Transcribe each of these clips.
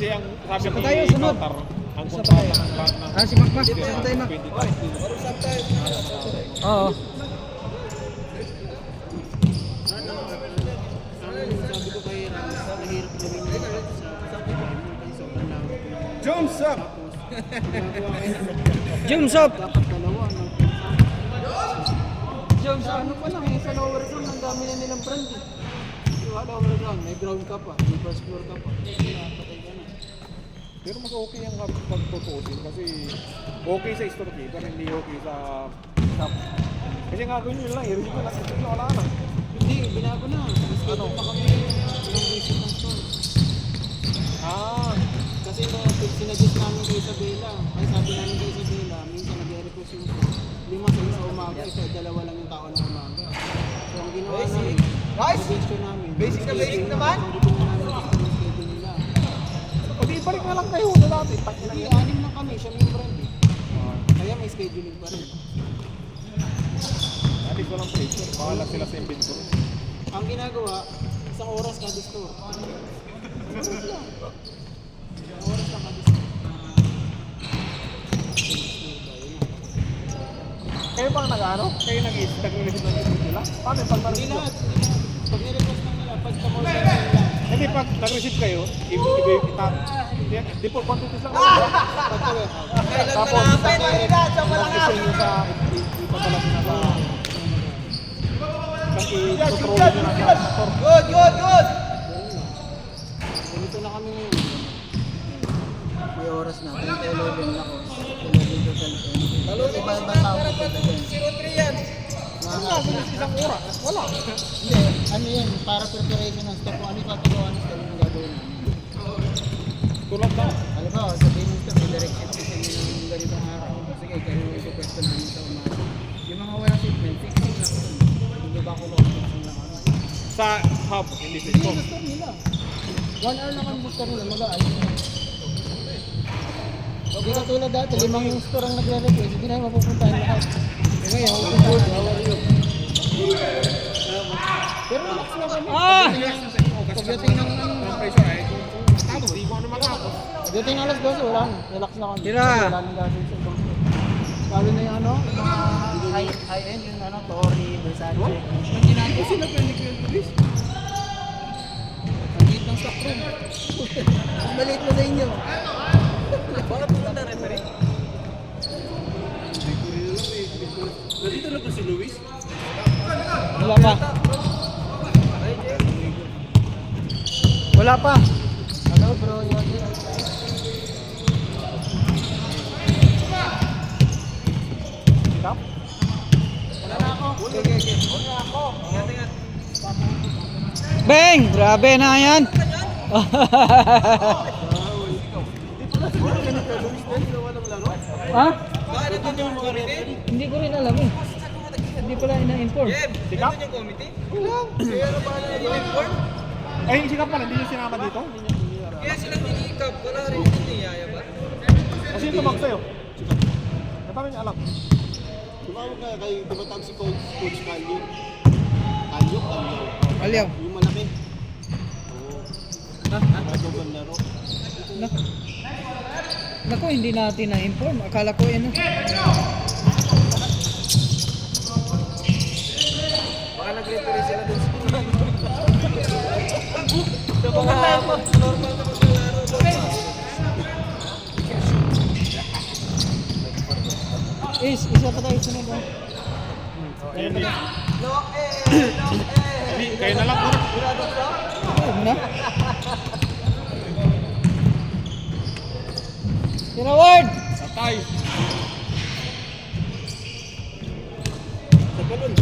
Kasi ang sabi Isa pa ni tayo, sunod. Qatar, ang Isa pa kontrata tayo. ng ban ng Si Mac. Isa pa tayo, Mac. Oo. Sabi ko kay Rams, nahirap gawin yun. Sabi ko, sobrang lawak ko. Jumps up! Ginagawa kayo ng Jumps up! dapat dalawa, no? Sa ano pa lang, sa lower ground, ang dami na nilang brand eh. Yung lower ground, may ground ka pa, may first floor ka pa. Patay ka na. Pero mas okay ang pagtutusin kasi okay sa storekeeper, hindi okay sa shop. Kasi nga gawin nyo lang, i-receive na lang, i-receive na wala na. Hindi, binago na. Ano? Pa kami ng visit ng store. Ah, Kasi sinadjust namin kay Isabela. Ay sabi namin kay Isabela, minsan nag-request yung 5 sa umaga, ito 2 lang yung tao ng umaga. So ang ginawa namin, suggestion namin. Basic na basic naman. Hindi na namin gusto yung schedule nila. o di balik na lang kayo na dati. Hindi, 6 lang kami, siya may brand eh. Kaya may scheduling pa rin. Dati ko lang pressure, bahala sila sa inventory. Ang ginagawa, 1 oras kada store. Isang oras lang kada store. Kayo bang nag-ano? Kayo nag-receive ng inventory nila? Paano yung pag Hindi nag-receive? lahat. Pag nirequest lang nila, pag kamorder nila, Hindi, pag nag-receive kayo, di po, quantities lang. Tapos, nag-receive nyo sa ipadala nyo na sa i-control nyo na sa store. ganito na kami ngayon. May oras na, 10 to 11 na ko. 11 to 10. Iba-iba tao ko pa dyan. 03 yan! Ano nga, isang oras? Wala. Hindi, ano yan, para preparation ng stock. Kung ano yung papagawa ng stock yung gagawin namin. Tulad na. Alam mo, sabihin mo stock, may direct ship kasi ng ganitong araw. Sige, kayo yung ipupwesto namin sa umaga. Yung mga walang shipment, fixing lang yun. Hindi ba ko lang fixing lang ako. Sa hub, hindi sa Hindi store. sa store nila. 1 hour lang kami sa store nila, mag-aayos na. Hindi katulad dati, 5 yung store ang nagre-request, hindi na mapupuntahan lahat. Ngayon, pero relax lang kami. Pagdating ng Pressure ay, tapos di ko ano matapos. pagdating ng alas 12, wala na. Relax na kami. Tira. Wala nang gagawin sa ibang store. Lalo na yung ano, yung mga high-end, yung ano, Tory, Versace. Hindi natin sila pwede ko yung tulis. Ang liit ng stock room. Mas maliit na sa inyo. Bakit pumunta referee? Nandito na ba si Luis? Wala pa. Wala pa. Hello bro, yun. Stop. Wala na ako. Okay. Wala na ako. Ingat. Bang! Grabe na yan. Ha? Hindi ko rin alam eh. Hindi pala ina-inform. Sikap? Ay, sikap pala, hindi nyo sinama dito? Kaya silang nilikap, wala rin yung niyayabot. Kasi yung tumag sa'yo. Katabi niya alam. Tumawag ka kay tumatawag si Coach Kalyo. Kalyo. Alyaw. Yung malaki. Oo. Bago ba laro? Naku, hindi natin na-inform. Akala ko ano. Baka nag-referee sila dun sa Normal na maglaro. Isa pa tayo sunod. Ayun na. Hindi, kayo na lang. Ayun na. Tira word! Satay. Sa balon.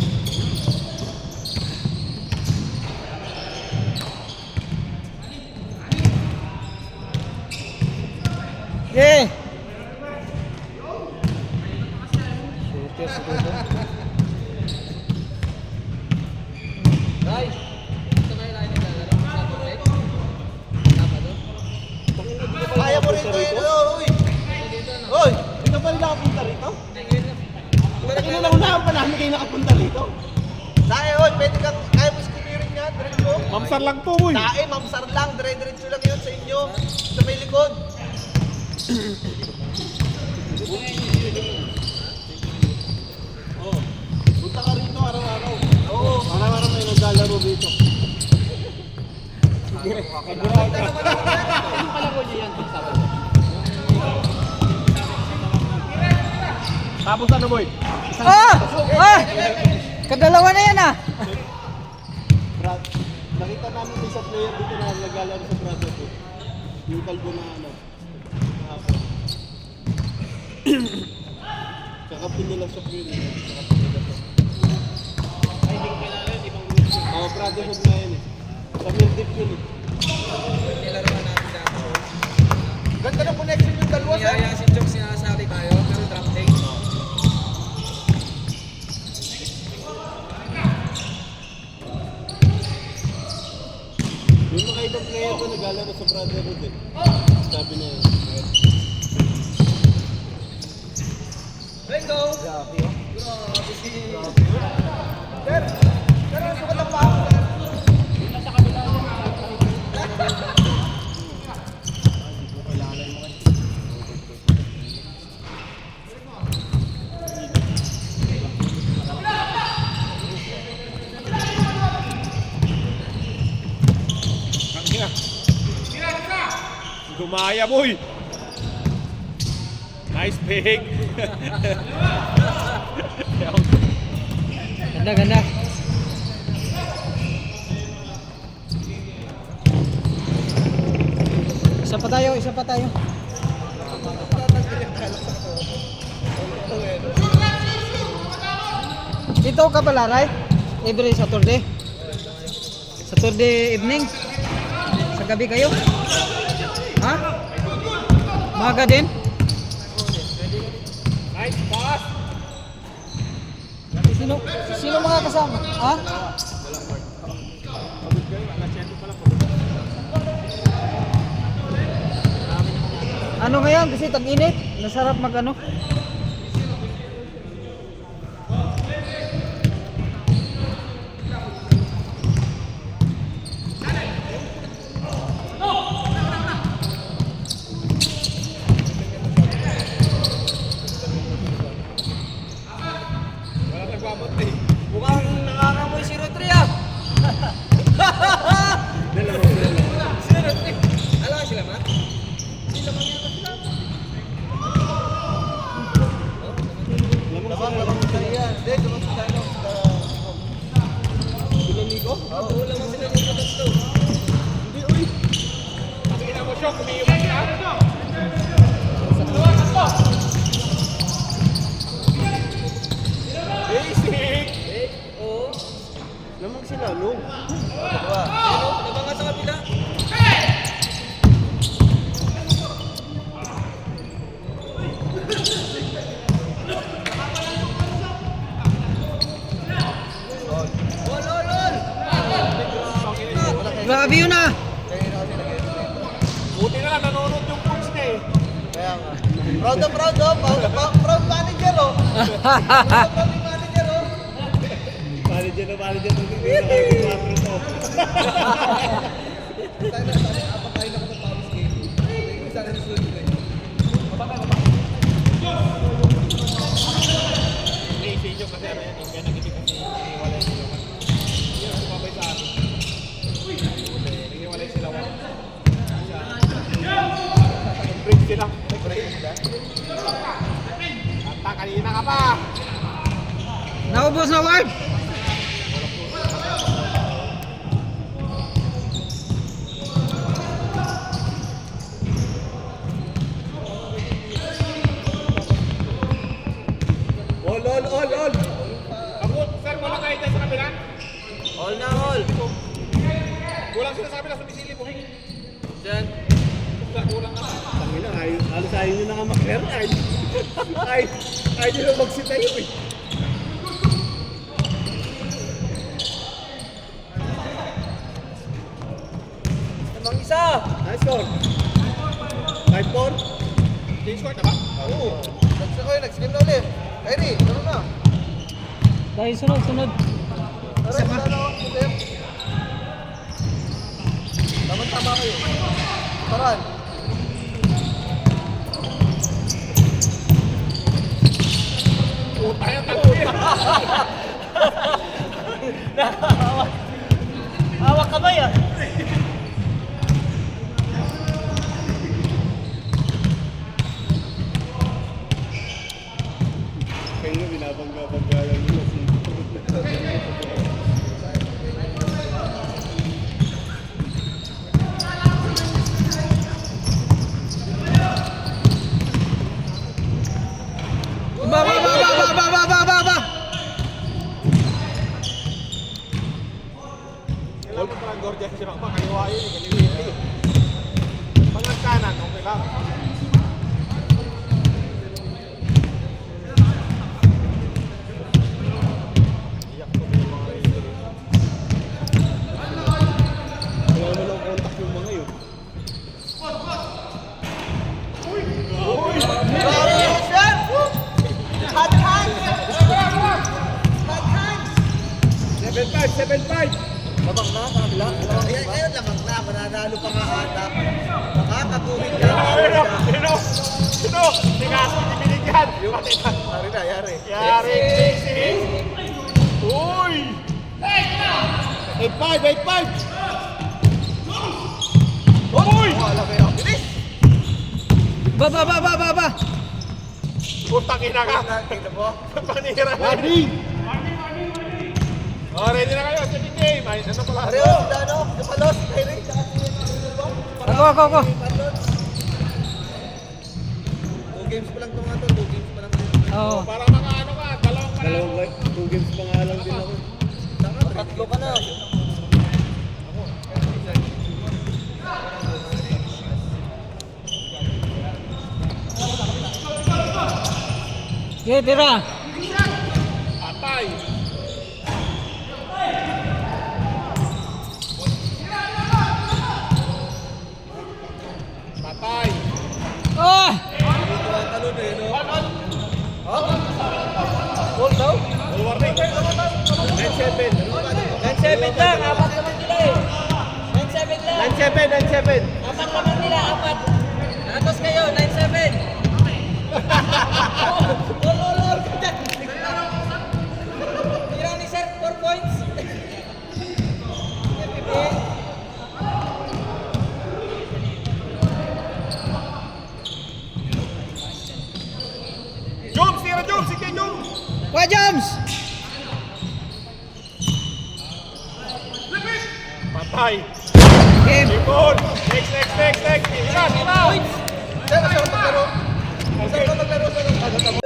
Yeah! Guys, ito na yung line naglalaro sa Saturday. Sabado. Kaya mo rin ito. Uy! Uy! Hindi ka pa rin nakapunta rito? Pwede ka na unahan pa namin kayo nakapunta rito. Dahil, uy, pwede kang, kaya mo scooterin yan, direct mo. Ma'am mamsar lang to, boy. Tae, mamsar lang. Dire-diretso lang yun sa inyo. Sa may likod. Oh. Punta ka rito araw-araw. Oo. Araw-araw may naglalaro dito. Tapos ano, boy? Ah! Ah! Kadalawa na yan ah! Brad, nakita namin may isang player dito na naglalaro sa Brotherhood. Yung kalbo na ano. Kahapon. Kakapin nila sa player. Kakapin nila sa. Ay, hindi ko kailangan. Ibang group. Oo, Brotherhood na yun eh. Sa Mirdip yun eh. Nilaruan natin dati. Ganda ng connection yung dalawa, sir. Kaya si Chok sinasali tayo, pero drop day. Yung mga ibang player ko naglalaro sa Brotherhood eh. Sabi na yun. Ringo! Grabe, oh. Grabe si... Sir, sir, ang sukat ng paa, sir. Gumaya, boy. Nice pick. Ganda, ganda. Isa pa tayo, isa pa tayo. Dito ka pala, right? Every Saturday? Saturday evening? Sa gabi kayo? Ha? Maga din? Nice pass. Sino mga kasama? Ha? Ano ngayon? Kasi tag-init. Nasarap mag ano? Mukhang nakakamoy si Rodri ah! Si Rodri! Alam ka sila, Matt? Labang tayo yan. Hindi, lumang sa tayo. Sila Nico? Oo. Wala mo sila dito tatlo. Hindi, uy. Pakita mo, Shock. Umiiwan ka. Basic. Oo. Lamang sila, no? Dalawa. Ano? Nabang ka sa kapila? Ol, ol, ol! Grabe yun ah! Kaya na kasi nag-edit. Buti na lang, nanonood yung coach niya eh. Kaya nga. Proud of, proud of. Proud manager, oh. Proud manager, oh. Manager na manager. Nagkakita to. Sana, apakain ako ng Paris game. Sana nasulit ko eh. Hindi, si Jock kasi ano yan. Kaya nakikita kasi iniwalay sila. Yun, sumabay sa akin. Iniwalay sila. Break sila. Break sila. Kanta, kanina ka pa. Naubos na word! All. Abot, sir, wala kayo dyan sa kabila? All na all! Kulang sila sa kabila sa misili mo. Diyan. Kulang ka na. Tangina, halos ayaw nyo na nga mag-clear. Ayaw nyo na magsitayo eh. Namang isa! Nice score. 5-4. Change court na ba? Oo. Nag-slim na ulit. Kyrie, ano na? Dahil sunod. Tara, isa na ako. tama kayo. Paran. Putay ang tagpil. Hawak ka ba yan? Kaya nga binabangga-bangga lang nila. Ba. Kailan mo parang gorgeous siya pa, kaliwa yun, kaliwiti. Pag kanan, okay lang. Iyak ko yung mga yun. Wala mo lang contact yung mga yun. Hot hands! Hot hands! 7-5! Labang na, kabila. Ayun, labang na. Mananalo pa nga ata. Makakatuhin lang. Sino? Tigas, binigyan. Yari na, yari. Yari, sing. Uy! 8-5! Uy! Wala kayo. Bilis! Ba. Putang ina ka. Tingnan mo. Panira na. Oh, ready na kayo. Second game. Ay, ano pala? Areo, ano? Yung palos. Eric, tsaka si Ako. palos. 2 games pa lang ito nga to. 2 games pa lang. Oo. Para mga ano ka, dalawang ka lang. 2 games pa nga lang din ako. Tatlo ka na. Okay, tira. Atay. Patay. Oh! Talon eh, no? Goal daw? Ball warning. 9-7. 9-7 lang, apat naman nila eh. 9-7 lang. 9-7. Apat naman nila, apat. Atos kayo, 9-7. Lord. Tira ni Sir, 4 points. Jones, tira Jones. Sige, Jones. Kwa Jams! Patay. Game. Ipon. Next. Tira. Sir, masarap maglaro. Masarap maglaro sa ano tamo.